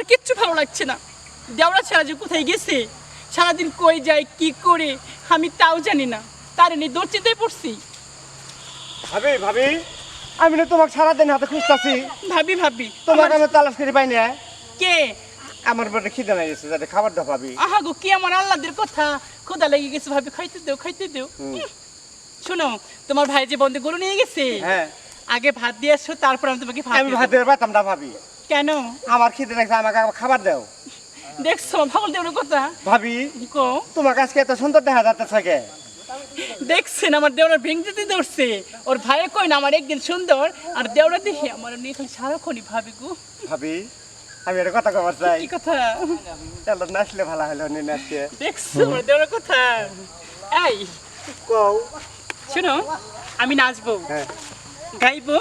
আমার কিচ্ছু ভালো লাগছে না। দেওরা ছাড়া যে কোথায় গেছে, সারাদিন কই যায় কি করে আমি তাও জানি না, তার নিয়ে দৌড়চিতেই পড়ছি। ভাবি ভাবি, আমি না তোমাকে সারাদিন হাতে খুঁজতেছি, ভাবি ভাবি তোমাকে আমি তালাশ করে পাই না। কে? আমার পেটে খিদে লেগেছে, যাতে খাবার দাও ভাবি। আহা গো, কি আমার আল্লাদের কথা, ক্ষুধা লেগে গেছে ভাবি, খাইতে দেও খাইতে দেও। শোনো, তোমার ভাই যে বন্ধে গরু নিয়ে গেছে, হ্যাঁ, আগে ভাত দিয়ে আসো, তারপর আমি তোমাকে ভাত আমি দিয়ে ভাত দেব। দিয়ে পাইতাম না ভাবি। কেন? আমার খিদে লাগছে, আমাকে খাবার দাও। দেখছো ভাগল দেওয়ার কথা। ভাবি, কো, তোমার কাছে এত সুন্দর দেখা যাচ্ছে থাকে। দেখছেন আমার দেওরা ভেঙতে ধরছে, ওর ভাইয়ে কই না আমার একদিন সুন্দর, আর দেওরা দেখি আমার নিয়ে খালি সারাক্ষণই ভাবি গো। ভাবি, আমি একটা কথা কবার চাই। কি কথা? চলো নাচলে ভালো হলো, নি নাচতে। দেখছো আমার দেওয়ার কথা। এই কও। শোনো, আমি নাচবো, হ্যাঁ, গাইবো,